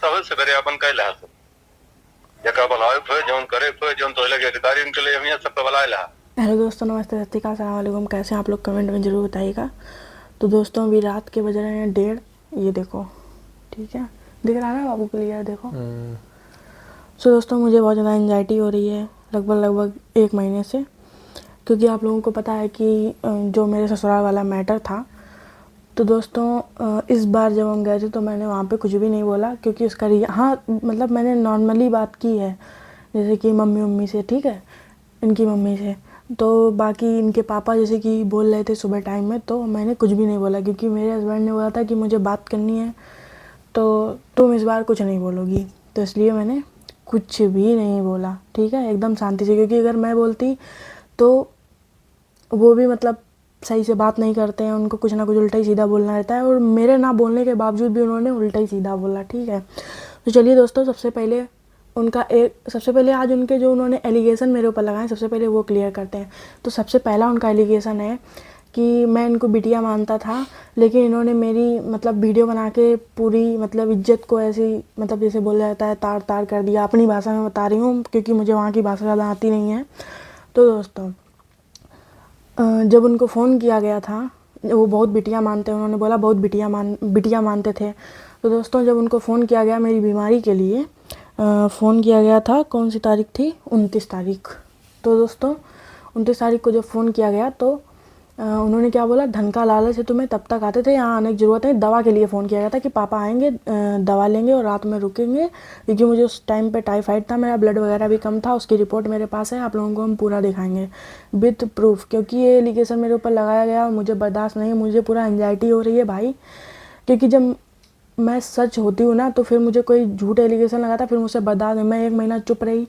सब सवेरे अपन कहला जका बनावे फे जोन करे फे जोन तो लगे अधिकारी उनके लिए हम सब बनाएला। हेलो दोस्तों, नमस्ते, सत श्री अकाल, अस्सलाम वालेकुम। कैसे हैं आप लोग? कमेंट में ज़रूर बताइएगा। तो दोस्तों, अभी रात के बज रहे हैं 1:30। ये देखो, ठीक है, दिख रहा है ना बाबू क्लियर? देखो। सो दोस्तों, मुझे बहुत ज़्यादा एंजाइटी हो रही है लगभग 1 महीने से, क्योंकि आप लोगों को पता है कि जो मेरे ससुराल वाला मैटर था, तो दोस्तों इस बार जब हम गए थे तो मैंने वहाँ पे कुछ भी नहीं बोला, क्योंकि उसका हाँ मतलब मैंने नॉर्मली बात की है, जैसे कि मम्मी से, ठीक है, इनकी मम्मी से। तो बाकी इनके पापा जैसे कि बोल रहे थे सुबह टाइम में, तो मैंने कुछ भी नहीं बोला, क्योंकि मेरे हस्बैंड ने बोला था कि मुझे बात करनी है, तो तुम इस बार कुछ नहीं बोलोगी, तो इसलिए मैंने कुछ भी नहीं बोला, ठीक है, एकदम शांति से। क्योंकि अगर मैं बोलती तो वो भी मतलब सही से बात नहीं करते हैं, उनको कुछ ना कुछ उल्टा ही सीधा बोलना रहता है, और मेरे ना बोलने के बावजूद भी उन्होंने उल्टा ही सीधा बोला, ठीक है। तो चलिए दोस्तों, सबसे पहले आज उनके जो उन्होंने एलिगेशन मेरे ऊपर लगाए, सबसे पहले वो क्लियर करते हैं। तो सबसे पहला उनका एलिगेशन है कि मैं इनको बिटिया मानता था, लेकिन इन्होंने मेरी मतलब वीडियो बना के पूरी मतलब इज्जत को ऐसी मतलब जैसे बोला जाता है तार तार कर दिया। अपनी भाषा में बता रही हूँ, क्योंकि मुझे वहाँ की भाषा ज़्यादा आती नहीं है। तो दोस्तों, जब उनको फ़ोन किया गया था, वो बहुत बिटिया मानते हैं, उन्होंने बोला बहुत बिटिया मानते थे। तो दोस्तों, जब उनको फ़ोन किया गया मेरी बीमारी के लिए, फ़ोन किया गया था, कौन सी तारीख थी? 29 तारीख। तो दोस्तों, 29 तारीख को जब फ़ोन किया गया तो उन्होंने क्या बोला, धन का लालच है तुम्हें, तब तक आते थे, यहाँ आने की ज़रूरत है। दवा के लिए फ़ोन किया गया था कि पापा आएंगे, दवा लेंगे और रात में रुकेंगे, क्योंकि मुझे उस टाइम पे टाइफाइड था, मेरा ब्लड वगैरह भी कम था। उसकी रिपोर्ट मेरे पास है, आप लोगों को हम पूरा दिखाएंगे विथ प्रूफ, क्योंकि ये एलिगेशन मेरे ऊपर लगाया गया, मुझे बर्दाश्त नहीं, मुझे पूरा एंजाइटी हो रही है भाई। क्योंकि जब मैं सच होती हूँ ना, तो फिर मुझे कोई झूठ एलिगेशन लगाता, फिर मुझसे बर्दाश्त नहीं। मैं 1 महीना चुप रही,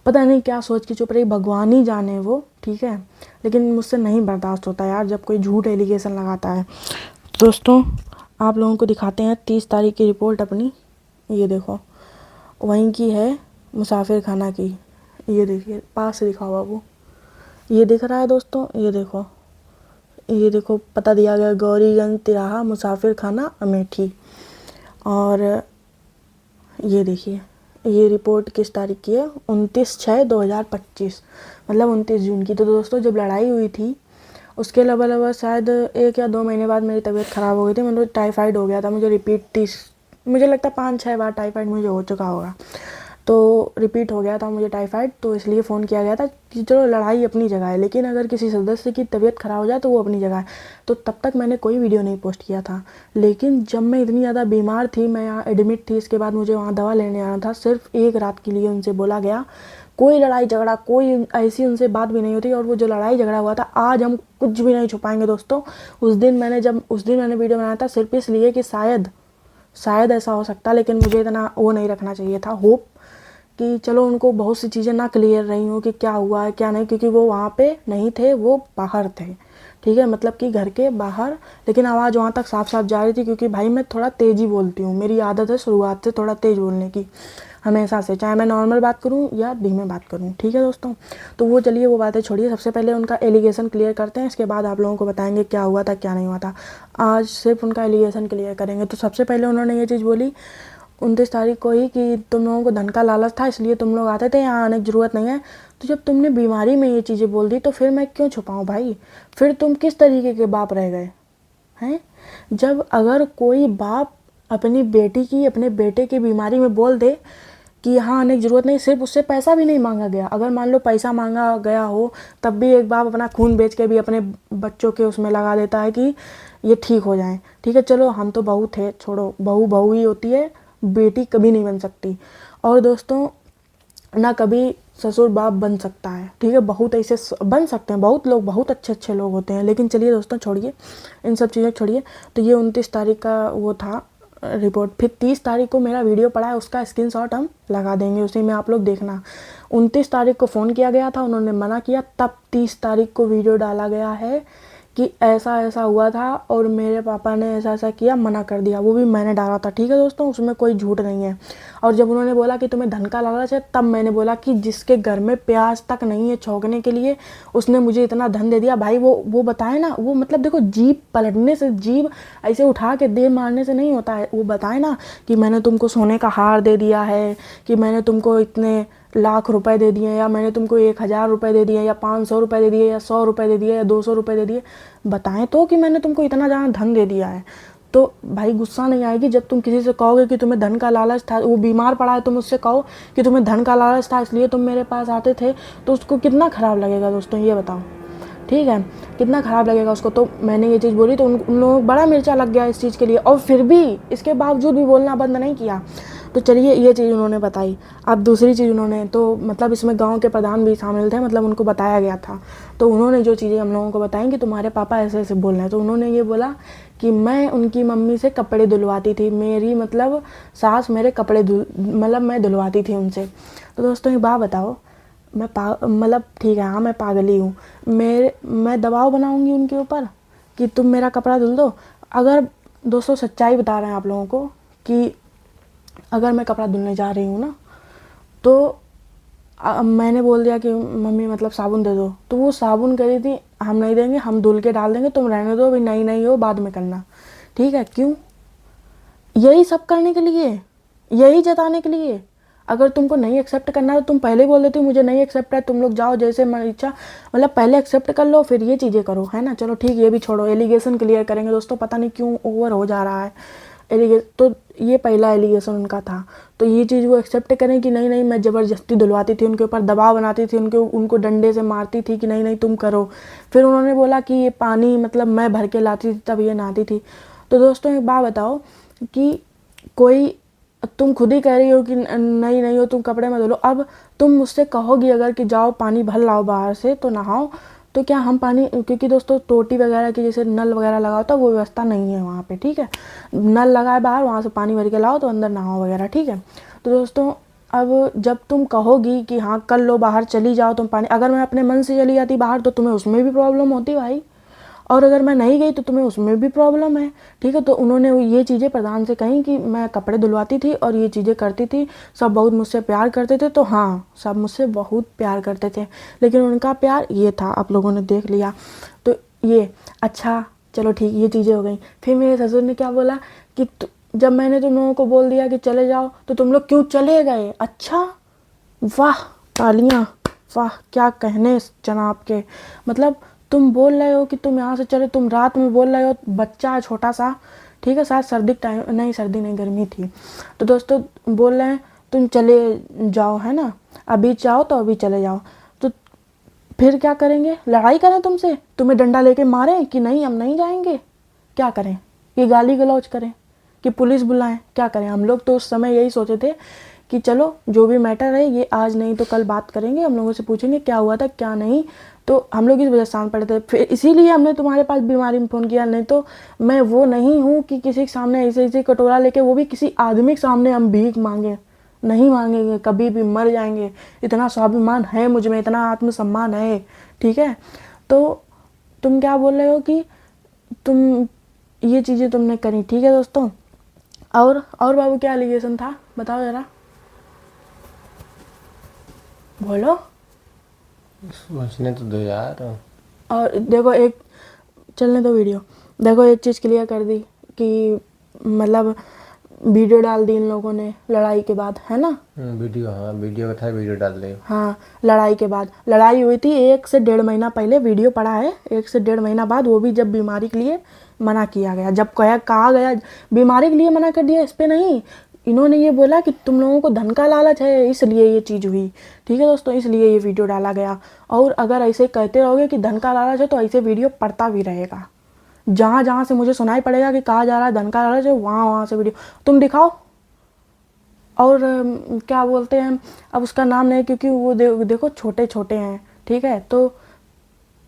पता नहीं क्या सोच के चुप रही, भगवान ही जाने वो, ठीक है, लेकिन मुझसे नहीं बर्दाश्त होता यार जब कोई झूठ एलिगेशन लगाता है। दोस्तों, आप लोगों को दिखाते हैं 30 तारीख की रिपोर्ट अपनी। ये देखो, वहीं की है, मुसाफिर खाना की। ये देखिए, पास से दिखाओ बाबू, ये दिख रहा है दोस्तों? ये देखो, पता दिया गया गौरीगंज तिराहा, मुसाफिर खाना, अमेठी। और ये देखिए, ये रिपोर्ट किस तारीख की है? 29/6/2025, मतलब 29 जून की। तो दोस्तों, जब लड़ाई हुई थी उसके लगभग शायद 1 या 2 महीने बाद मेरी तबीयत ख़राब हो गई थी, मतलब टाइफाइड हो गया था मुझे, मुझे लगता है 5-6 बार टाइफाइड मुझे हो चुका होगा, तो रिपीट हो गया था मुझे टाइफाइड। तो इसलिए फ़ोन किया गया था कि चलो, लड़ाई अपनी जगह है, लेकिन अगर किसी सदस्य की तबीयत ख़राब हो जाए तो वो अपनी जगह है। तो तब तक मैंने कोई वीडियो नहीं पोस्ट किया था, लेकिन जब मैं इतनी ज़्यादा बीमार थी, मैं यहाँ एडमिट थी, इसके बाद मुझे वहाँ दवा लेने आना था, सिर्फ 1 रात के लिए उनसे बोला गया, कोई लड़ाई झगड़ा, कोई ऐसी उनसे बात भी नहीं होती। और वो जो लड़ाई झगड़ा हुआ था, आज हम कुछ भी नहीं छुपाएंगे दोस्तों। उस दिन मैंने वीडियो बनाया था सिर्फ इसलिए कि शायद ऐसा हो सकता, लेकिन मुझे इतना वो नहीं रखना चाहिए था, होप कि चलो उनको बहुत सी चीज़ें ना क्लियर रही हूँ कि क्या हुआ है क्या नहीं, क्योंकि वो वहाँ पे नहीं थे, वो बाहर थे, ठीक है, मतलब कि घर के बाहर। लेकिन आवाज़ वहाँ तक साफ साफ जा रही थी, क्योंकि भाई मैं थोड़ा तेज़ी बोलती हूँ, मेरी आदत है शुरुआत से थोड़ा तेज़ बोलने की, हमेशा से, चाहे मैं नॉर्मल बात करूँ या धीमे बात करूँ, ठीक है दोस्तों। तो वो चलिए, वो बातें छोड़िए, सबसे पहले उनका एलिगेशन क्लियर करते हैं, इसके बाद आप लोगों को बताएंगे क्या हुआ था क्या नहीं हुआ था। आज सिर्फ उनका एलिगेशन क्लियर करेंगे। तो सबसे पहले उन्होंने ये चीज़ बोली 29 तारीख को ही कि तुम लोगों को धन का लालच था, इसलिए तुम लोग आते थे, यहाँ आने की ज़रूरत नहीं है। तो जब तुमने बीमारी में ये चीज़ें बोल दी, तो फिर मैं क्यों छुपाऊँ भाई? फिर तुम किस तरीके के बाप रह गए हैं? जब अगर कोई बाप अपनी बेटी की, अपने बेटे की बीमारी में बोल दे कि यहाँ आने की ज़रूरत नहीं, सिर्फ उससे पैसा भी नहीं मांगा गया, अगर मान लो पैसा मांगा गया हो, तब भी एक बाप अपना खून बेच के भी अपने बच्चों के उसमें लगा देता है कि ये ठीक हो जाए, ठीक है। चलो, हम तो बहू थे, छोड़ो, बहू बहू ही होती है, बेटी कभी नहीं बन सकती। और दोस्तों, ना कभी ससुर बाप बन सकता है, ठीक है, बहुत ऐसे बन सकते हैं, बहुत लोग बहुत अच्छे अच्छे लोग होते हैं, लेकिन चलिए दोस्तों, छोड़िए इन सब चीज़ें, छोड़िए। तो ये 29 तारीख का वो था रिपोर्ट। फिर 30 तारीख को मेरा वीडियो पड़ा है, उसका स्क्रीनशॉट हम लगा देंगे, उसी में आप लोग देखना। 29 तारीख को फ़ोन किया गया था, उन्होंने मना किया, तब 30 तारीख को वीडियो डाला गया है कि ऐसा ऐसा हुआ था और मेरे पापा ने ऐसा ऐसा किया, मना कर दिया, वो भी मैंने डाला था। ठीक है दोस्तों, उसमें कोई झूठ नहीं है। और जब उन्होंने बोला कि तुम्हें धन का लालच है, तब मैंने बोला कि जिसके घर में प्याज तक नहीं है छौंकने के लिए, उसने मुझे इतना धन दे दिया। भाई वो बताए ना, वो मतलब देखो, जीभ पलटने से, जीभ ऐसे उठा के दे मारने से नहीं होता है। वो बताए ना कि मैंने तुमको सोने का हार दे दिया है, कि मैंने तुमको इतने लाख रुपए दे दिए, या मैंने तुमको 1000 रुपये दे दिए, या 500 रुपये दे दिए, या 100 रुपये दे दिए, या 200 रुपये दे दिए। बताएं तो कि मैंने तुमको इतना ज़्यादा धन दे दिया है। तो भाई गुस्सा नहीं आएगी जब तुम किसी से कहोगे कि तुम्हें धन का लालच था, वो बीमार पड़ा है, तुम उससे कहो कि तुम्हें धन का लालच था इसलिए तुम मेरे पास आते थे, तो उसको कितना ख़राब लगेगा दोस्तों, ये बताओ। ठीक है, कितना ख़राब लगेगा उसको। तो मैंने ये चीज़ बोली तो उन लोगों को बड़ा मिर्चा लग गया इस चीज़ के लिए, और फिर भी इसके बावजूद भी बोलना बंद नहीं किया। तो चलिए, ये चीज़ उन्होंने बताई। अब दूसरी चीज़ उन्होंने, तो मतलब इसमें गांव के प्रधान भी शामिल थे, मतलब उनको बताया गया था। तो उन्होंने जो चीज़ें हम लोगों को बताई कि तुम्हारे पापा ऐसे ऐसे बोल रहे हैं, तो उन्होंने ये बोला कि मैं उनकी मम्मी से कपड़े धुलवाती थी, मेरी मतलब सास मेरे कपड़े मतलब मैं धुलवाती थी उनसे। तो दोस्तों एक बात बताओ, मैं मतलब ठीक है, हाँ मैं पागल ही हूँ, मैं दबाव बनाऊँगी उनके ऊपर कि तुम मेरा कपड़ा धुल दो? अगर दोस्तों सच्चाई बता रहे हैं आप लोगों को कि अगर मैं कपड़ा धुलने जा रही हूँ ना, तो मैंने बोल दिया कि मम्मी मतलब साबुन दे दो, तो वो साबुन कह रही थी हम नहीं देंगे, हम धुल के डाल देंगे, तुम रहने दो, अभी नहीं नहीं हो बाद में करना। ठीक है, क्यों? यही सब करने के लिए, यही जताने के लिए। अगर तुमको नहीं एक्सेप्ट करना है तो तुम पहले ही बोल देती मुझे नहीं एक्सेप्ट है, तुम लोग जाओ जैसे मन इच्छा, मतलब पहले एक्सेप्ट कर लो फिर ये चीज़ें करो, है ना। चलो ठीक, ये भी छोड़ो, एलिगेशन क्लियर करेंगे दोस्तों, पता नहीं क्यों ओवर हो जा रहा है एलिगेशन। तो ये पहला एलिगेशन उनका था, तो ये चीज़ वो एक्सेप्ट करें कि नहीं नहीं मैं ज़बरदस्ती धुलवाती थी, उनके ऊपर दबाव बनाती थी, उनको डंडे से मारती थी कि नहीं नहीं तुम करो। फिर उन्होंने बोला कि ये पानी मतलब मैं भर के लाती थी तब ये नहाती थी। तो दोस्तों एक बात बताओ कि कोई, तुम खुद ही कह रही हो कि नहीं नहीं हो तुम कपड़े में धो लो, अब तुम मुझसे कहोगी अगर कि जाओ पानी भर लाओ बाहर से तो नहाओ, तो क्या हम पानी, क्योंकि दोस्तों टोटी वगैरह की जैसे नल वगैरह लगा होता है वो व्यवस्था नहीं है वहाँ पे। ठीक है, नल लगाए बाहर, वहाँ से पानी भर के लाओ तो अंदर नहाओ वगैरह। ठीक है, तो दोस्तों अब जब तुम कहोगी कि हाँ कर लो बाहर, चली जाओ तुम पानी, अगर मैं अपने मन से चली जाती बाहर तो तुम्हें उसमें भी प्रॉब्लम होती भाई, और अगर मैं नहीं गई तो तुम्हें उसमें भी प्रॉब्लम है। ठीक है, तो उन्होंने ये चीज़ें प्रधान से कहीं कि मैं कपड़े धुलवाती थी और ये चीज़ें करती थी, सब बहुत मुझसे प्यार करते थे। तो हाँ, सब मुझसे बहुत प्यार करते थे, लेकिन उनका प्यार ये था, आप लोगों ने देख लिया। तो ये अच्छा चलो ठीक, ये चीज़ें हो गई। फिर मेरे ससुर ने क्या बोला कि जब मैंने तुम लोगों को बोल दिया कि चले जाओ तो तुम लोग क्यों चले गए? अच्छा, वाह, तालियां, वाह, क्या कहने जनाब के। मतलब तुम बोल रहे हो कि तुम यहाँ से चले, तुम रात में बोल रहे हो, बच्चा है छोटा सा, ठीक है, शायद सर्दी टाइम, नहीं सर्दी नहीं गर्मी थी, तो दोस्तों बोल रहे हैं तुम चले जाओ, है ना, अभी जाओ तो अभी चले जाओ। तो फिर क्या करेंगे? लड़ाई करें तुमसे, तुम्हें डंडा लेके मारें कि नहीं हम नहीं जाएंगे? क्या करें? कि गाली गलौज करें, कि पुलिस बुलाएं? क्या करें? हम लोग तो उस समय यही सोचे थे कि चलो जो भी मैटर है ये आज नहीं तो कल बात करेंगे, हम लोगों से पूछेंगे क्या हुआ था क्या नहीं। तो हम लोग इस वजह से शांत पड़े थे, फिर इसीलिए हमने तुम्हारे पास बीमारी में फ़ोन किया। नहीं तो मैं वो नहीं हूँ कि किसी के सामने ऐसे ऐसे कटोरा लेके, वो भी किसी आदमी के सामने हम भीख मांगे, नहीं मांगेंगे कभी भी, मर जाएंगे। इतना स्वाभिमान है मुझ में, इतना आत्मसम्मान है। ठीक है, तो तुम क्या बोल रहे हो कि तुम ये चीज़ें तुमने करी। ठीक है दोस्तों, और बाबू क्या एलिगेशन था बताओ ज़रा, बोलो। सोचने तो दो यार। और देखो एक, चलने दो वीडियो, देखो एक चीज़ क्लियर कर दी कि मतलब वीडियो डाल दी इन लोगों ने लड़ाई के बाद, है ना। वीडियो, हाँ वीडियो का था, वीडियो डाल दे। हाँ, लड़ाई के बाद, लड़ाई हुई थी 1 से 1.5 महीना पहले, वीडियो पड़ा है 1 से 1.5 महीना बाद, वो भी जब बीमारी के लिए मना किया गया, जब कहा गया बीमारी के लिए मना कर दिया, इस पर नहीं, इन्होंने ये बोला कि तुम लोगों को धन का लालच है इसलिए ये चीज़ हुई। ठीक है दोस्तों, इसलिए ये वीडियो डाला गया, और अगर ऐसे कहते रहोगे कि धन का लालच है तो ऐसे वीडियो पड़ता भी रहेगा, जहाँ जहाँ से मुझे सुनाई पड़ेगा कि कहा जा रहा है धन का लालच है, वहाँ वहाँ से वीडियो तुम दिखाओ। और क्या बोलते हैं, अब उसका नाम नहीं, क्योंकि वो देखो छोटे छोटे हैं, ठीक है, तो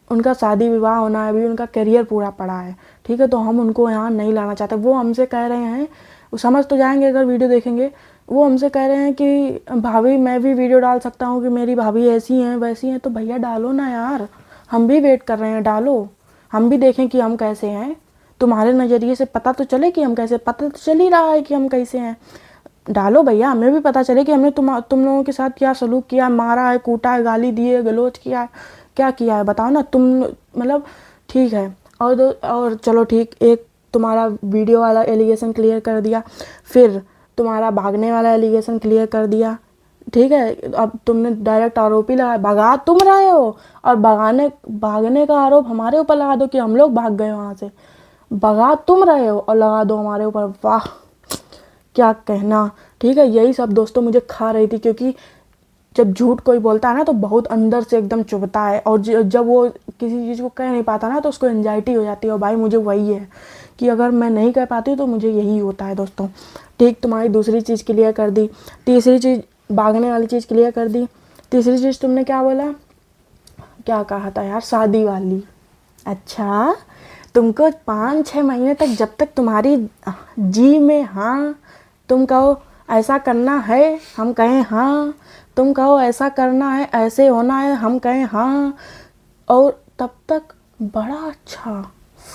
उनका शादी विवाह होना है, अभी उनका करियर पूरा पड़ा है। ठीक है, तो हम उनको यहाँ नहीं लाना चाहते। वो हमसे कह रहे हैं, वो समझ तो जाएंगे अगर वीडियो देखेंगे, वो हमसे कह रहे हैं कि भाभी मैं भी वीडियो डाल सकता हूँ कि मेरी भाभी ऐसी हैं वैसी हैं, तो भैया डालो ना यार, हम भी वेट कर रहे हैं, डालो, हम भी देखें कि हम कैसे हैं, तुम्हारे नज़रिए से पता तो चले कि हम कैसे, पता तो चल ही रहा है कि हम कैसे हैं। डालो भैया, हमें भी पता चले कि हमने तुम लोगों के साथ क्या सलूक किया, मारा है, कूटा है, गाली दिए, गलोच किया है, क्या किया है बताओ ना तुम। मतलब ठीक है। और चलो ठीक, एक तुम्हारा वीडियो वाला एलिगेशन क्लियर कर दिया, फिर तुम्हारा भागने वाला एलिगेशन क्लियर कर दिया, ठीक है। अब तुमने डायरेक्ट आरोपी लगाया, भगा तुम रहे हो, और भागने का आरोप हमारे ऊपर लगा दो कि हम लोग भाग गए वहाँ से। भगा तुम रहे हो और लगा दो हमारे ऊपर, वाह क्या कहना। ठीक है, यही सब दोस्तों मुझे खा रही थी, क्योंकि जब झूठ कोई बोलता है ना तो बहुत अंदर से एकदम चुभता है, और जब वो किसी चीज़ को कह नहीं पाता ना तो उसको एंजाइटी हो जाती है। और भाई मुझे वही है कि अगर मैं नहीं कह पाती तो मुझे यही होता है दोस्तों। ठीक, तुम्हारी दूसरी चीज़ क्लियर कर दी, तीसरी चीज़ भागने वाली चीज़ क्लियर कर दी, तीसरी चीज़ तुमने क्या बोला, क्या कहा था यार, शादी वाली। अच्छा, तुमको 5-6 महीने तक जब तक तुम्हारी जी में हाँ, तुम कहो ऐसा करना है, हम कहें हाँ, तुम कहो ऐसा करना है, ऐसे होना है, हम कहें हाँ, और तब तक बड़ा अच्छा,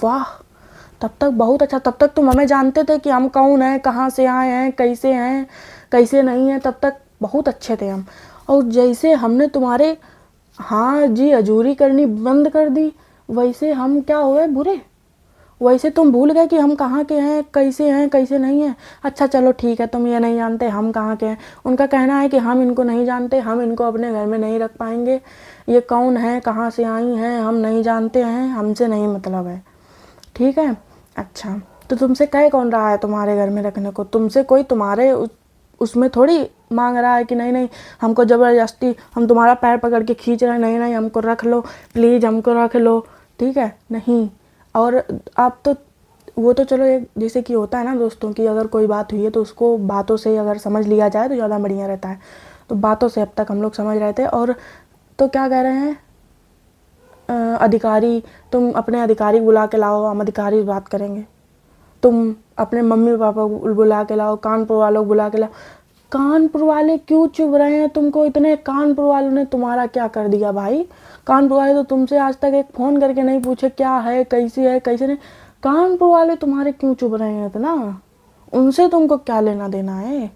वाह, तब तक बहुत अच्छा। तब तक तुम हमें जानते थे कि हम कौन हैं, कहाँ से आए हैं, कैसे नहीं हैं, तब तक बहुत अच्छे थे हम। और जैसे हमने तुम्हारे हाँ जी हजूरी करनी बंद कर दी, वैसे हम क्या हुए, बुरे। वैसे तुम भूल गए कि हम कहाँ के हैं, कैसे नहीं हैं। अच्छा चलो ठीक है, तुम ये नहीं जानते हम कहाँ के हैं। उनका कहना है कि हम इनको नहीं जानते, हम इनको अपने घर में नहीं रख पाएंगे, ये कौन है, कहाँ से आई हैं, हम नहीं जानते हैं, हमसे नहीं मतलब है। ठीक है, अच्छा तो तुमसे कह कौन रहा है तुम्हारे घर में रखने को? तुमसे कोई तुम्हारे उसमें थोड़ी मांग रहा है कि नहीं नहीं हमको ज़बरदस्ती, हम तुम्हारा पैर पकड़ के खींच रहे हैं, नहीं नहीं हमको रख लो प्लीज़, हमको रख लो, ठीक है, नहीं। और आप तो वो तो चलो एक जैसे कि होता है ना दोस्तों कि अगर कोई बात हुई है तो उसको बातों से अगर समझ लिया जाए तो ज़्यादा बढ़िया रहता है। तो बातों से अब तक हम लोग समझ रहे थे। और तो क्या कह रहे हैं, अधिकारी, तुम अपने अधिकारी बुला के लाओ, हम अधिकारी बात करेंगे। तुम अपने मम्मी पापा को बुला के लाओ, कानपुर वालों को बुला के लाओ। कानपुर वाले क्यों चुभ रहे हैं तुमको इतने? कानपुर वालों ने तुम्हारा क्या कर दिया भाई? कानपुर वाले तो तुमसे आज तक एक फ़ोन करके नहीं पूछे क्या है, कैसे नहीं। कानपुर वाले तुम्हारे क्यों चुभ रहे हैं इतना? उनसे तुमको क्या लेना देना है,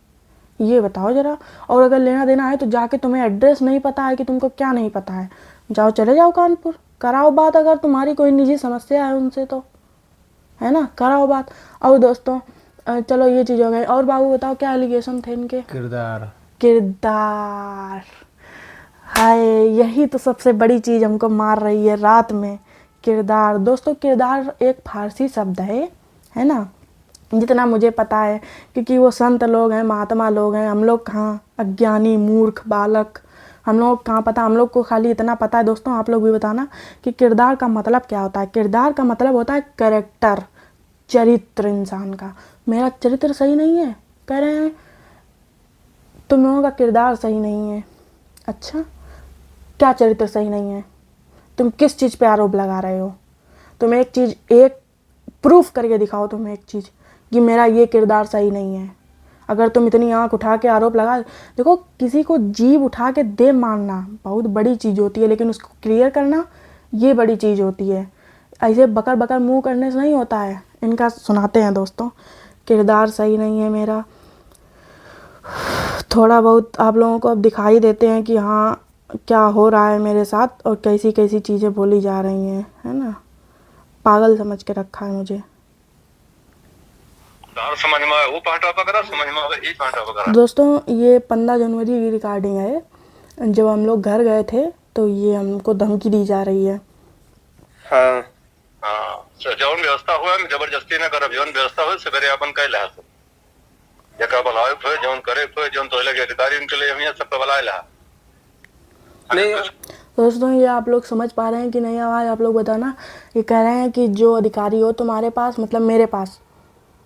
ये बताओ ज़रा। और अगर लेना देना है तो जाके तुम्हें एड्रेस नहीं पता है कि तुमको क्या नहीं पता है, जाओ चले जाओ कानपुर, कराओ बात। अगर तुम्हारी कोई निजी समस्या है उनसे तो, है ना, कराओ बात। और दोस्तों चलो ये चीज़ हो गई। और बाबू बताओ क्या एलिगेशन थे इनके? किरदार, हाय यही तो सबसे बड़ी चीज़ हमको मार रही है रात में। किरदार दोस्तों, किरदार एक फारसी शब्द है ना, जितना मुझे पता है, क्योंकि वो संत लोग हैं, महात्मा लोग हैं, हम लोग कहाँ अज्ञानी मूर्ख बालक, हम लोग कहाँ पता। हम लोग को खाली इतना पता है दोस्तों, आप लोग भी बताना कि किरदार का मतलब क्या होता है। किरदार का मतलब होता है कैरेक्टर, चरित्र इंसान का। मेरा चरित्र सही नहीं है कह रहे हैं, तुम लोगों का किरदार सही नहीं है। अच्छा, क्या चरित्र सही नहीं है? तुम किस चीज़ पे आरोप लगा रहे हो? तुम एक चीज़, एक प्रूफ करके दिखाओ तुम एक चीज़ कि मेरा ये किरदार सही नहीं है। अगर तुम इतनी आंख उठा के आरोप लगा, देखो किसी को जीभ उठा के दे मारना बहुत बड़ी चीज़ होती है, लेकिन उसको क्लियर करना ये बड़ी चीज़ होती है। ऐसे बकर बकर मुंह करने से नहीं होता है। इनका सुनाते हैं दोस्तों, किरदार सही नहीं है मेरा। थोड़ा बहुत आप लोगों को अब दिखाई देते हैं कि हाँ क्या हो रहा है मेरे साथ और कैसी कैसी चीज़ें बोली जा रही हैं, है ना। पागल समझ के रखा है मुझे। समझ में आया वो पार्ट वगैरह, समझ में आया ये पार्ट वगैरह। दोस्तों ये 15 जनवरी की रिकॉर्डिंग है। जब हम लोग घर गए थे तो ये हमको धमकी दी जा रही है। हाँ हाँ, जौन व्यवस्था हुआ है जबरदस्ती न करब, जौन व्यवस्था हुआ सवेरे अपन कैला है जका बुलाए थे, जौन करे थे, जौन तो लगे अधिकारी उनके लिए हम ये सब बुलाए ला नहीं। दोस्तों ये आप लोग समझ पा रहे हैं कि नहीं आवाज़ आप लोग बताना। ये कह रहे हैं कि जो अधिकारी हो तुम्हारे पास, मतलब मेरे पास,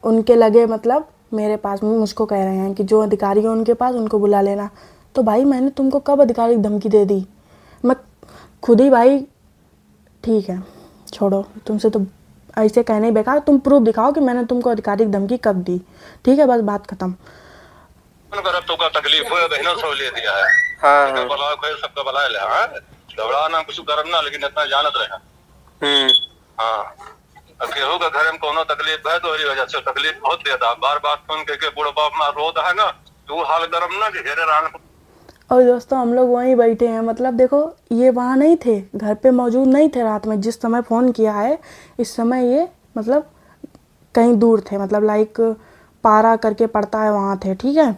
उनके लगे मतलब मेरे पास, मुझको कह रहे हैं कि जो अधिकारी हो उनके पास उनको बुला लेना। तो भाई मैंने तुमको कब अधिकारी की धमकी दे दी? मैं खुद ही भाई, ठीक है छोड़ो, तुमसे तो ऐसे कहने ही बेकार। तुम प्रूफ दिखाओ कि मैंने तुमको अधिकारी की धमकी कब दी, ठीक है, बस बात खत्म। तो का तकलीफ हुआ बहनों से ले दिया है। हाँ तो बुलाओ कोई सबका बुलाए ले, हां दौड़ा ना कुछ करना, लेकिन इतना जानत रहे। हाँ, अब केहू के घर में कोनो तकलीफ है तो वजह से तकलीफ बहुत देता, बार बार फोन करके बूढ़ो बाप मार रोता है ना, तो वो हाल गरम ना कि घेरे रहने। और दोस्तों हम लोग वहीं बैठे हैं, मतलब देखो ये वहाँ नहीं थे, घर पे मौजूद नहीं थे रात में जिस समय फ़ोन किया है। इस समय ये मतलब कहीं दूर थे, मतलब लाइक पारा करके पड़ता है वहाँ थे, ठीक है।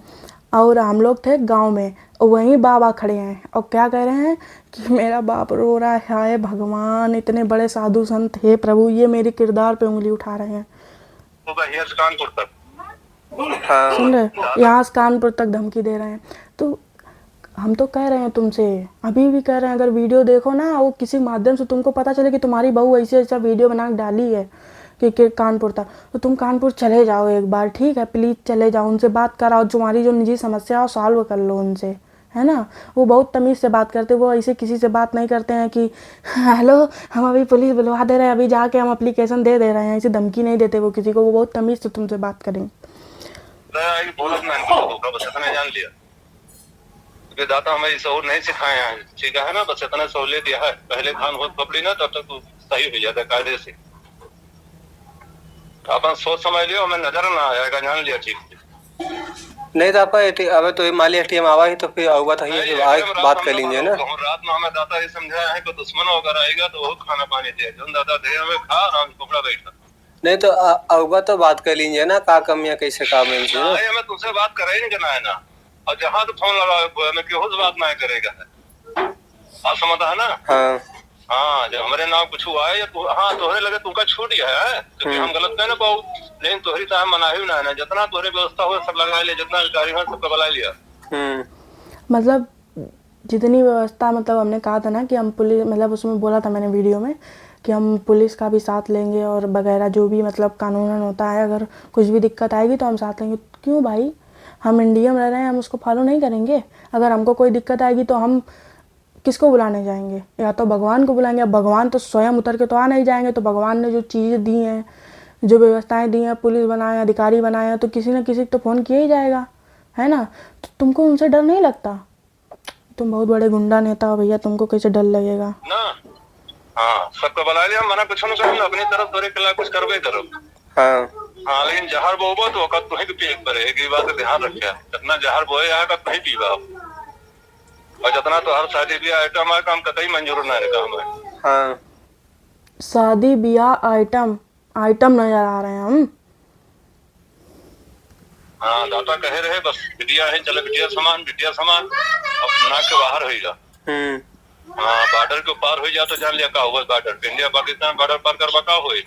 और हम लोग थे गांव में, और वहीं बाबा खड़े हैं और क्या कह रहे हैं कि मेरा बाप रो रहा है, हाय भगवान, इतने बड़े साधु संत हे प्रभु, ये मेरे किरदार पे उंगली उठा रहे हैं। कानपुर तक सुन रहे, यहाँ से कानपुर तक धमकी दे रहे हैं। तो हम तो कह रहे हैं तुमसे, अभी भी कह रहे हैं, अगर वीडियो देखो ना, वो किसी माध्यम से तुमको पता चले कि तुम्हारी बहू ऐसे ऐसा वीडियो बना के डाली है कि कानपुर तक, तो तुम कानपुर चले जाओ एक बार, ठीक है, प्लीज़ चले जाओ, उनसे बात कराओ, तुम्हारी जो निजी समस्या हो सॉल्व कर लो उनसे, है ना। वो बहुत तमीज़ से बात करते, वो ऐसे किसी से बात नहीं करते हैं कि हेलो हम अभी पुलिस बुलवा दे रहे हैं, अभी जाके हम एप्लीकेशन दे रहे हैं, ऐसे धमकी नहीं देते वो किसी को, वो बहुत तमीज़ से तुमसे बात करेंगे। जान लिया दाता हमें सहूर नहीं सिखाए हैं, ठीक है ना, बस इतना सहूलियत दिया है, पहले खान हो पकड़ी ना तब तक तो सही हो जाता है कायदे से। अपन सोच समझ लियो, हमें नजर ना आएगा, जान लिया ठीक नहीं तो आपका अबे तो मान लिया एटीएम आवा ही तो फिर आऊगा तो ही आए बात कर लीजिए ना। रात में हमें दाता ये समझाया है कि दुश्मन अगर आएगा तो वो खाना पानी दे, जो दाता दे हमें खा आराम टुकड़ा बैठा। नहीं तो आऊगा तो बात कर लीजिए ना, का कमियां कैसे काम है इनसे ना। हमें तुमसे बात कर ही नहीं करना है ना, और जहाँ तो फोन लगा में केहू से बात ना करेगा, आप समझता है ना। हाँ हाँ, जब हमारे नाम कुछ हुआ है या हाँ तोहरे लगे तुमका छूट गया है, क्योंकि हम गलत नहीं ना पाऊ, लेकिन तोहरी तो हम मना ही ना है, जितना तोहरे व्यवस्था हो सब लगा लिया, जितना अधिकारी हो सबका बुला लिया। मतलब जितनी व्यवस्था, मतलब हमने कहा था ना कि हम पुलिस, मतलब उसमें बोला था मैंने वीडियो में कि हम पुलिस का भी साथ लेंगे और वगैरह जो भी मतलब कानूनन होता है, अगर कुछ भी दिक्कत आएगी तो हम साथ लेंगे। क्यों भाई, हम इंडिया में रह रहे हैं, हम उसको फॉलो नहीं करेंगे? अगर हमको कोई दिक्कत आएगी तो हम किसको बुलाने जाएंगे? या तो भगवान को बुलाएंगे। अब भगवान तो स्वयं उतर के तो आ नहीं जाएंगे, तो भगवान ने जो चीज़ें दी हैं, जो व्यवस्थाएं दी हैं, पुलिस बनाए, अधिकारी बनाए हैं, तो किसी न किसी को तो फ़ोन किया ही जाएगा, है ना। तो तुमको उनसे डर नहीं लगता? तुम बहुत बड़े गुंडा नेता हो भैया, तुमको कैसे डर लगेगा ना। हाँ, सबको बुला लिया, मना कुछ नहीं करेंगे, अपनी तरफ तोरे के लिए कुछ करवे करो। हाँ, लेकिन जहर बोबो तो वक्त तुम्हें भी पीक पर है, बात ध्यान रखे, जितना जहर बोए यहाँ का कहीं पीवा, और जितना तो हर शादी ब्याह आइटम है काम कतई मंजूर ना है काम है। हाँ, शादी ब्याह आइटम नजर आ रहे हैं हम। हाँ, दाता कहे रहे बस बिटिया है, चले बिटिया समान अब नाक के बाहर होगा। हाँ, बॉर्डर के पार हो जा तो जान लिया का हुआ, बॉर्डर इंडिया पाकिस्तान बॉर्डर पार कर का हुई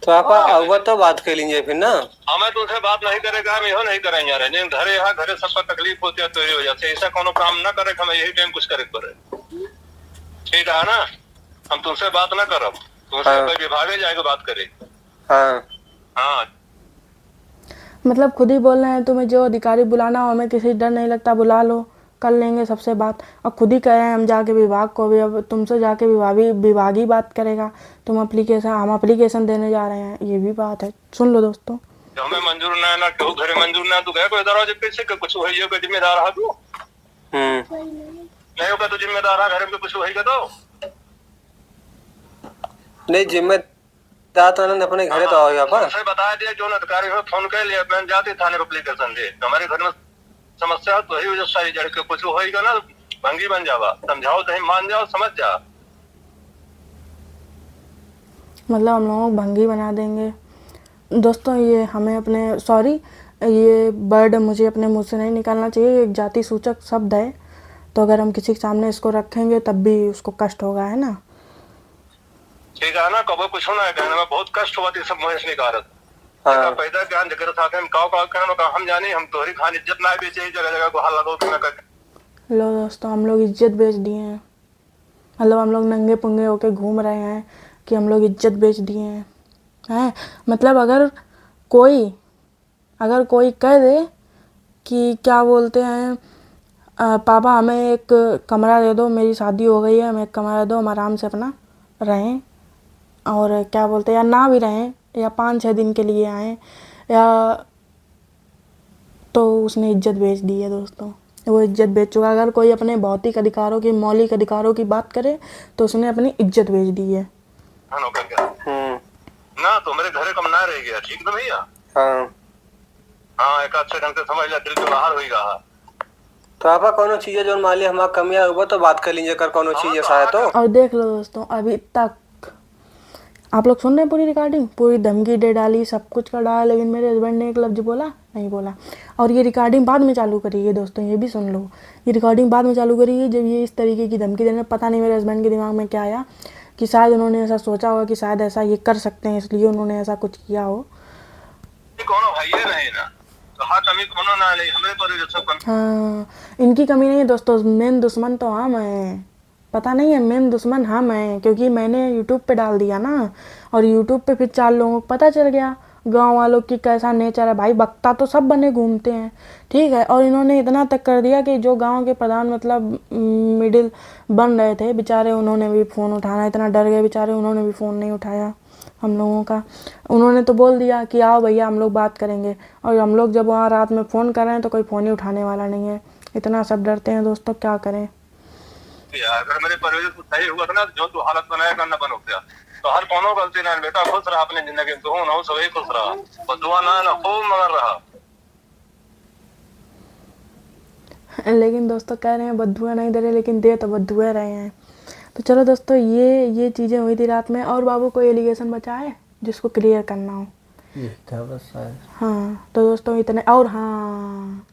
तो आप आऊगा तो बात कर लीजिए फिर ना। हमें तुमसे बात नहीं करेगा, हम यही नहीं करेंगे यार, लेकिन घरे यहाँ घरे सबका तकलीफ होती है तो वजह से ऐसा कोनो काम ना करे, हमें यही टाइम कुछ करे पड़े, ठीक है ना। हम तुमसे बात ना करब, तुमसे कोई विभागे जाएगा बात करे। हाँ, मतलब खुद ही बोल रहे हैं, तुम्हें जो अधिकारी बुलाना हो, हमें किसी डर नहीं लगता, बुला लो, कर लेंगे सबसे बात। और खुद ही कह रहे हैं हम जाके विभाग को भी, अब तुमसे जाके विभाग ही बात करेगा, हम एप्लीकेशन देने जा रहे हैं, ये भी बात है। सुन लो दोस्तों, हमें मंजूर ना केहू घरे मंजूर ना, तू गए कोई दरवाजे कैसे के कुछ होई के जिम्मेदार है तू, नहीं होगा तो जिम्मेदार है, घर में कुछ होई तो नहीं जिम्मेदार तो ना अपने घरे तो आओ यहाँ पर बता दिया, जो अधिकारी हो फोन कर लिया, मैं जाती थाने को एप्लीकेशन दे, हमारे घर में समस्या तो ही वजह सारी जड़ के कुछ होगा ना, भंगी बन जावा, समझाओ तो मान जाओ, समझ जा। मतलब हम लोगों को भंगी बना देंगे दोस्तों। ये हमें अपने ये वर्ड मुझे अपने मुंह से नहीं निकालना चाहिए, एक जाति सूचक शब्द है, तो अगर हम किसी के सामने इसको रखेंगे तब भी उसको कष्ट होगा, है ना। ठीक है ना, कबो कुछ होना है, कहने में बहुत कष्ट हुआ थी सब महेश निकारत। हाँ, पैदा ज्ञान जगह साथ हम काव हम जाने, हम तोहरी खान इज्जत ना बेचे, जगह जगह को हाल लगाओ ना कर। लो दोस्तों, हम लोग इज्जत बेच दिए हैं, मतलब हम लोग नंगे पुंगे होके घूम रहे हैं कि हम लोग इज्जत बेच दिए हैं। मतलब अगर कोई कह दे कि क्या बोलते हैं, पापा हमें एक कमरा दे दो, मेरी शादी हो गई है, हमें एक कमरा दे दो, हम आराम से अपना रहें, और क्या बोलते हैं, या ना भी रहें, या 5-6 दिन के लिए आए, या तो उसने इज्जत बेच दी है दोस्तों, वो इज्जत बेच चुका। अगर कोई अपने भौतिक अधिकारों की, मौलिक अधिकारों की बात करे तो उसने अपनी इज्जत बेच दी है। नौकर क्या ना, तो मेरे घरे कम ना रह गया, ठीक ना भैया। हाँ हाँ, एक अच्छे ढंग से समझ लिया, दिल के बाहर होई रहा। तो आपा कोनो चीज है जो मान लिया हमारा कमियां हुआ तो बात कर लीजिए, कर कोनो चीज ऐसा है तो। और देख लो दोस्तों, अभी तक आप लोग सुन रहे हैं पूरी रिकॉर्डिंग, पूरी धमकी दे डाली, सब कुछ कर डाला, लेकिन मेरे हस्बैंड ने एक लफ्ज बोला नहीं बोला। और ये रिकॉर्डिंग बाद में चालू करी है दोस्तों, ये भी सुन लो, ये रिकॉर्डिंग बाद में चालू करी है जब ये इस तरीके की धमकी देने, पता नहीं मेरे हस्बैंड के दिमाग में क्या आया कि शायद उन्होंने ऐसा सोचा होगा कि शायद ऐसा ये कर सकते हैं, इसलिए उन्होंने ऐसा कुछ किया हो। कोनो भाई रहे ना, तो हाँ कमी कोनो ना नहीं, हमरे पर जो सब कमी। हाँ, इनकी कमी नहीं है दोस्तों, मेन दुश्मन तो हम हैं, पता नहीं है, मेन दुश्मन हम हैं, क्योंकि मैंने यूट्यूब पे डाल दिया ना, और यूट्यूब पे फिर 4 लोगों को पता चल गया, गांव वालों की कैसा नेचर है भाई, बकता तो सब बने घूमते हैं, ठीक है। और इन्होंने इतना तक कर दिया कि जो गांव के प्रधान मतलब मिडिल बन रहे थे बेचारे, उन्होंने भी फ़ोन उठाना, इतना डर गए बेचारे, उन्होंने भी फ़ोन नहीं उठाया हम लोगों का। उन्होंने तो बोल दिया कि आओ भैया हम लोग बात करेंगे, और हम लोग जब वहाँ रात में फ़ोन कर रहे हैं तो कोई फ़ोन ही उठाने वाला नहीं है, इतना सब डरते हैं दोस्तों, क्या करें। अगर मेरे परिवार को सही हुआ था ना, जो तू हालत बनाया करना बन हो गया, तो हर कोनो गलती ना बेटा, खुश रहा अपनी जिंदगी में, तू ना सभी खुश रहा, और दुआ ना खूब मगर रहा। लेकिन दोस्तों कह रहे हैं बदुआ नहीं दे रहे, लेकिन दे तो बदुआ रहे हैं। तो चलो दोस्तों, ये चीज़ें हुई थी रात में। और बाबू कोई एलिगेशन बचा है जिसको क्लियर करना हो? ये था बस शायद। हाँ तो दोस्तों इतने, और हाँ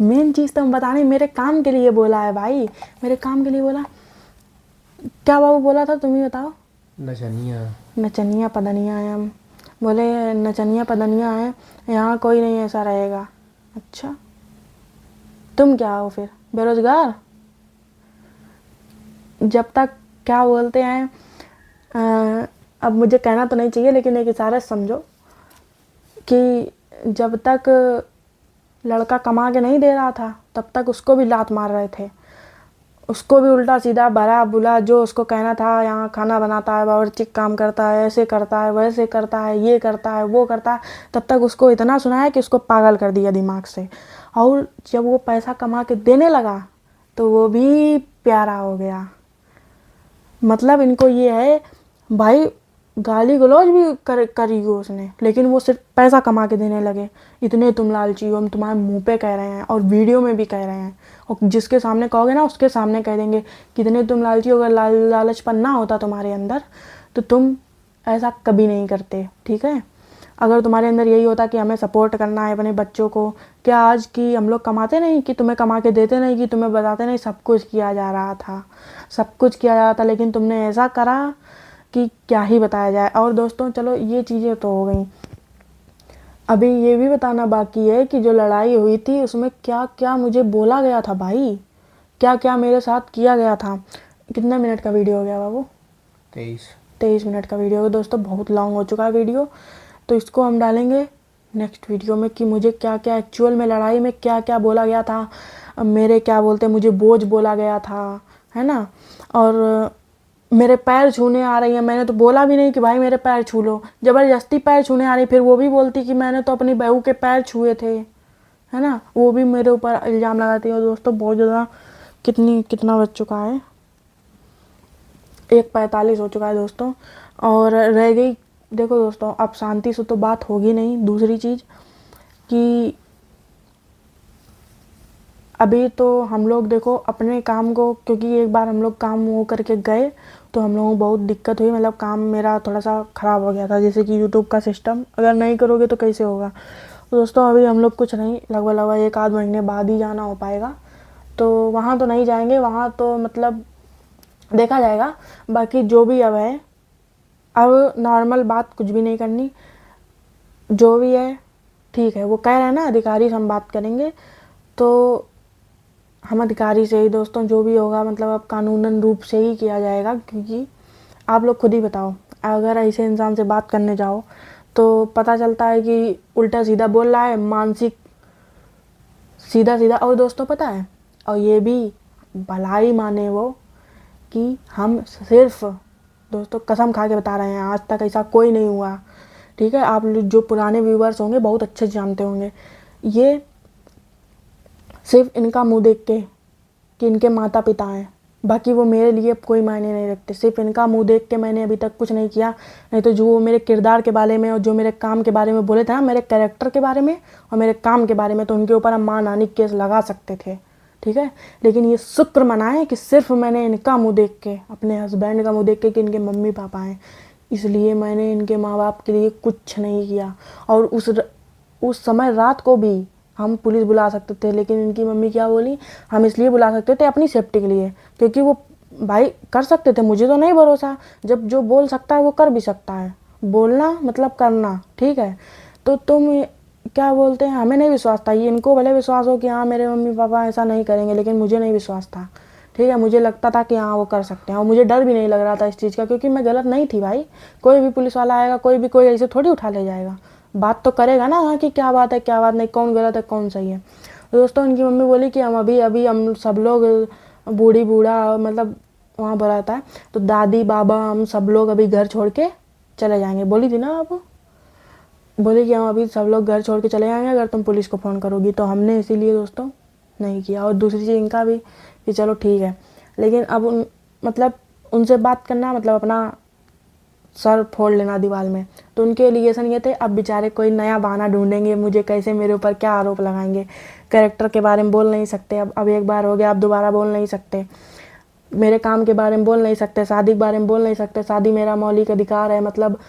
मेन चीज़ तो हम बताने, मेरे काम के लिए बोला है भाई, मेरे काम के लिए बोला। क्या बाबू बोला था, तुम ही बताओ। नचनिया पदनिया है, हम बोले नचनिया पदनिया है, यहाँ कोई नहीं ऐसा रहेगा। अच्छा, तुम क्या हो फिर, बेरोजगार? जब तक क्या बोलते हैं, अब मुझे कहना तो नहीं चाहिए, लेकिन एक इशारे से समझो कि जब तक लड़का कमा के नहीं दे रहा था तब तक उसको भी लात मार रहे थे, उसको भी उल्टा सीधा भरा बुला, जो उसको कहना था यहाँ खाना बनाता है, बावर्ची काम करता है, ऐसे करता है, वैसे करता है, ये करता है, वो करता है, तब तक उसको इतना सुनाया कि उसको पागल कर दिया दिमाग से। और जब वो पैसा कमा के देने लगा तो वो भी प्यारा हो गया। मतलब इनको ये है भाई, गाली गलौज भी करी हो उसने, लेकिन वो सिर्फ पैसा कमा के देने लगे। इतने तुम लालची हो, हम तुम्हारे मुंह पे कह रहे हैं और वीडियो में भी कह रहे हैं, और जिसके सामने कहोगे ना उसके सामने कह देंगे कितने तुम लालची हो। अगर लालचपन ना होता तुम्हारे अंदर तो तुम ऐसा कभी नहीं करते, ठीक है। अगर तुम्हारे अंदर यही होता कि हमें सपोर्ट करना है अपने बच्चों को, क्या आज की हम लोग कमाते नहीं, कि तुम्हें कमा के देते नहीं, कि तुम्हें बताते नहीं, सब कुछ किया जा रहा था, सब कुछ किया जा रहा था, लेकिन तुमने ऐसा करा कि क्या ही बताया जाए। और दोस्तों चलो ये चीज़ें तो हो गई, अभी ये भी बताना बाकी है कि जो लड़ाई हुई थी उसमें क्या क्या मुझे बोला गया था भाई, क्या क्या मेरे साथ किया गया था। कितना मिनट का वीडियो हो गया बाबू? 23 मिनट का वीडियो हो गया दोस्तों, बहुत लॉन्ग हो चुका है वीडियो। तो इसको हम डालेंगे नेक्स्ट वीडियो में कि मुझे क्या क्या एक्चुअल में लड़ाई में क्या क्या बोला गया था, मेरे क्या बोलते मुझे बोझ बोला गया था, है ना। और मेरे पैर छूने आ रही हैं, मैंने तो बोला भी नहीं कि भाई मेरे पैर छू लो, ज़बरदस्ती पैर छूने आ रही, फिर वो भी बोलती कि मैंने तो अपनी बहू के पैर छुए थे, है ना, वो भी मेरे ऊपर इल्ज़ाम लगाती है। दोस्तों बहुत ज़्यादा, कितना बज चुका है, 1:45 हो चुका है दोस्तों। और रह गई, देखो दोस्तों अब शांति से तो बात होगी नहीं। दूसरी चीज़ कि अभी तो हम लोग देखो अपने काम को, क्योंकि एक बार हम लोग काम वो करके गए तो हम लोगों को बहुत दिक्कत हुई, मतलब काम मेरा थोड़ा सा ख़राब हो गया था, जैसे कि यूट्यूब का सिस्टम अगर नहीं करोगे तो कैसे होगा। तो दोस्तों अभी हम लोग कुछ नहीं, लगभग 1 आध महीने बाद ही जाना हो पाएगा, तो वहाँ तो नहीं जाएंगे, वहाँ तो मतलब देखा जाएगा। बाकी जो भी अब है, अब नॉर्मल बात कुछ भी नहीं करनी, जो भी है ठीक है। वो कह रहे हैं ना अधिकारी से हम बात करेंगे, तो हम अधिकारी से ही दोस्तों जो भी होगा मतलब अब कानूनन रूप से ही किया जाएगा, क्योंकि आप लोग खुद ही बताओ, अगर ऐसे इंसान से बात करने जाओ तो पता चलता है कि उल्टा सीधा बोल रहा है, मानसिक सीधा सीधा। और दोस्तों पता है, और ये भी भलाई माने वो कि हम सिर्फ दोस्तों कसम खा के बता रहे हैं, आज तक ऐसा कोई नहीं हुआ, ठीक है। आप जो पुराने व्यूवर्स होंगे बहुत अच्छे से जानते होंगे, ये सिर्फ इनका मुंह देख के कि इनके माता पिता हैं, बाकी वो मेरे लिए कोई मायने नहीं रखते। सिर्फ इनका मुंह देख के मैंने अभी तक कुछ नहीं किया, नहीं तो जो मेरे किरदार के बारे में और जो मेरे काम के बारे में बोले थे ना, मेरे कैरेक्टर के बारे में और मेरे काम के बारे में, तो उनके ऊपर हम मानहानि केस लगा सकते थे, ठीक है। लेकिन ये शुक्र मनाएं कि सिर्फ मैंने इनका मुँह देख के, अपने हस्बैंड का मुँह देख के कि इनके मम्मी पापा हैं, इसलिए मैंने इनके माँ बाप के लिए कुछ नहीं किया। और उस समय रात को भी हम पुलिस बुला सकते थे, लेकिन इनकी मम्मी क्या बोली, हम इसलिए बुला सकते थे अपनी सेफ्टी के लिए, क्योंकि वो भाई कर सकते थे, मुझे तो नहीं भरोसा। जब जो बोल सकता है वो कर भी सकता है, बोलना मतलब करना, ठीक है। तो तुम क्या बोलते हैं, हमें नहीं विश्वास था। ये इनको भले विश्वास हो कि हाँ मेरे मम्मी पापा ऐसा नहीं करेंगे, लेकिन मुझे नहीं विश्वास था, ठीक है। मुझे लगता था कि हाँ वो कर सकते हैं, और मुझे डर भी नहीं लग रहा था इस चीज़ का, क्योंकि मैं गलत नहीं थी भाई। कोई भी पुलिस वाला आएगा, कोई ऐसे थोड़ी उठा ले जाएगा, बात तो करेगा ना, हाँ कि क्या बात है क्या बात नहीं, कौन गलत है कौन सही है। तो दोस्तों इनकी मम्मी बोली कि हम अभी हम सब लोग बूढ़ी बूढ़ा मतलब वहाँ पर रहता है, तो दादी बाबा हम सब लोग अभी घर छोड़ के चले जाएंगे, बोली थी ना आप, बोले कि हम अभी सब लोग घर छोड़ के चले जाएंगे अगर तुम पुलिस को फ़ोन करोगी। तो हमने इसीलिए दोस्तों नहीं किया। और दूसरी चीज़ इनका भी कि चलो ठीक है, लेकिन अब मतलब उनसे बात करना मतलब अपना सर फोड़ लेना दीवार में। तो उनके एलिगेशन ये थे, अब बेचारे कोई नया बहाना ढूंढेंगे, मुझे कैसे मेरे ऊपर क्या आरोप लगाएंगे। कैरेक्टर के बारे में बोल नहीं सकते, अब एक बार हो गया, अब दोबारा बोल नहीं सकते। मेरे काम के बारे में बोल नहीं सकते, शादी के बारे में बोल नहीं सकते। शादी मेरा मौलिक अधिकार है। मतलब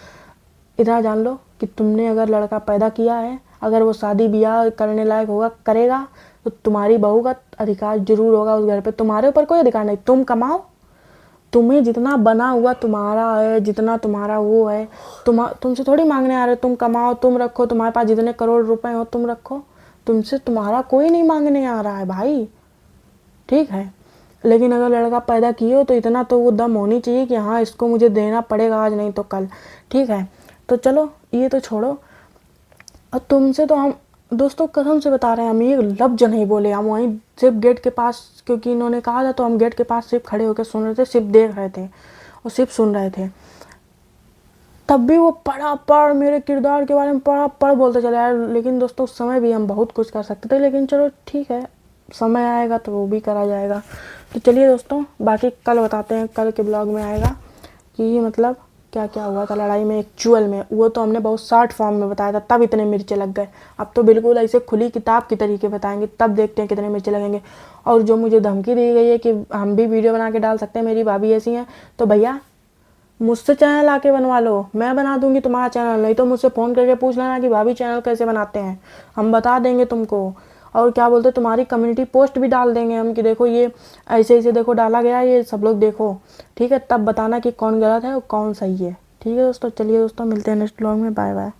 इतना जान लो कि तुमने अगर लड़का पैदा किया है, अगर वो शादी ब्याह करने लायक होगा, करेगा, तो तुम्हारी बहू का अधिकार जरूर होगा उस घर पे। तुम्हारे ऊपर कोई अधिकार नहीं। तुम कमाओ, तुम्हें जितना बना हुआ तुम्हारा है, जितना तुम्हारा वो है, तुमसे थोड़ी मांगने आ रहे। तुम कमाओ, तुम रखो, तुम्हारे पास जितने करोड़ रुपए हो तुम रखो, तुमसे तुम्हारा कोई नहीं मांगने आ रहा है भाई, ठीक है। लेकिन अगर लड़का पैदा किए हो तो इतना तो वो दम होनी चाहिए कि हाँ इसको मुझे देना पड़ेगा, आज नहीं तो कल, ठीक है। तो चलो ये तो छोड़ो, और तुमसे तो हम दोस्तों कसम से बता रहे हैं, हम ये लफ्ज नहीं बोले। हम वहीं सिर्फ गेट के पास, क्योंकि इन्होंने कहा था, तो हम गेट के पास सिर्फ खड़े होकर सुन रहे थे, सिर्फ देख रहे थे और सिर्फ सुन रहे थे। तब भी वो पड़ मेरे किरदार के बारे में पड़ बोलते चले आए। लेकिन दोस्तों उस समय भी हम बहुत कुछ कर सकते थे, लेकिन चलो ठीक है, समय आएगा तो वो भी करा जाएगा। तो चलिए दोस्तों, बाकी कल बताते हैं, कल के ब्लॉग में आएगा कि मतलब क्या क्या हुआ था लड़ाई में एक्चुअल में। वो तो हमने बहुत शॉर्ट फॉर्म में बताया था, तब इतने मिर्चे लग गए। अब तो बिल्कुल ऐसे खुली किताब की तरीके बताएंगे, तब देखते हैं कितने मिर्चे लगेंगे। और जो मुझे धमकी दी गई है कि हम भी वीडियो बना के डाल सकते हैं, मेरी भाभी ऐसी हैं, तो भैया मुझसे चैनल आके बनवा लो, मैं बना दूंगी तुम्हारा चैनल। नहीं तो मुझसे फ़ोन करके पूछ लेना कि भाभी चैनल कैसे बनाते हैं, हम बता देंगे तुमको। और क्या बोलते, तुम्हारी कम्युनिटी पोस्ट भी डाल देंगे हम कि देखो ये ऐसे ऐसे देखो डाला गया, ये सब लोग देखो, ठीक है। तब बताना कि कौन गलत है और कौन सही है, ठीक है दोस्तों। चलिए दोस्तों, मिलते हैं नेक्स्ट ब्लॉग में, बाय बाय।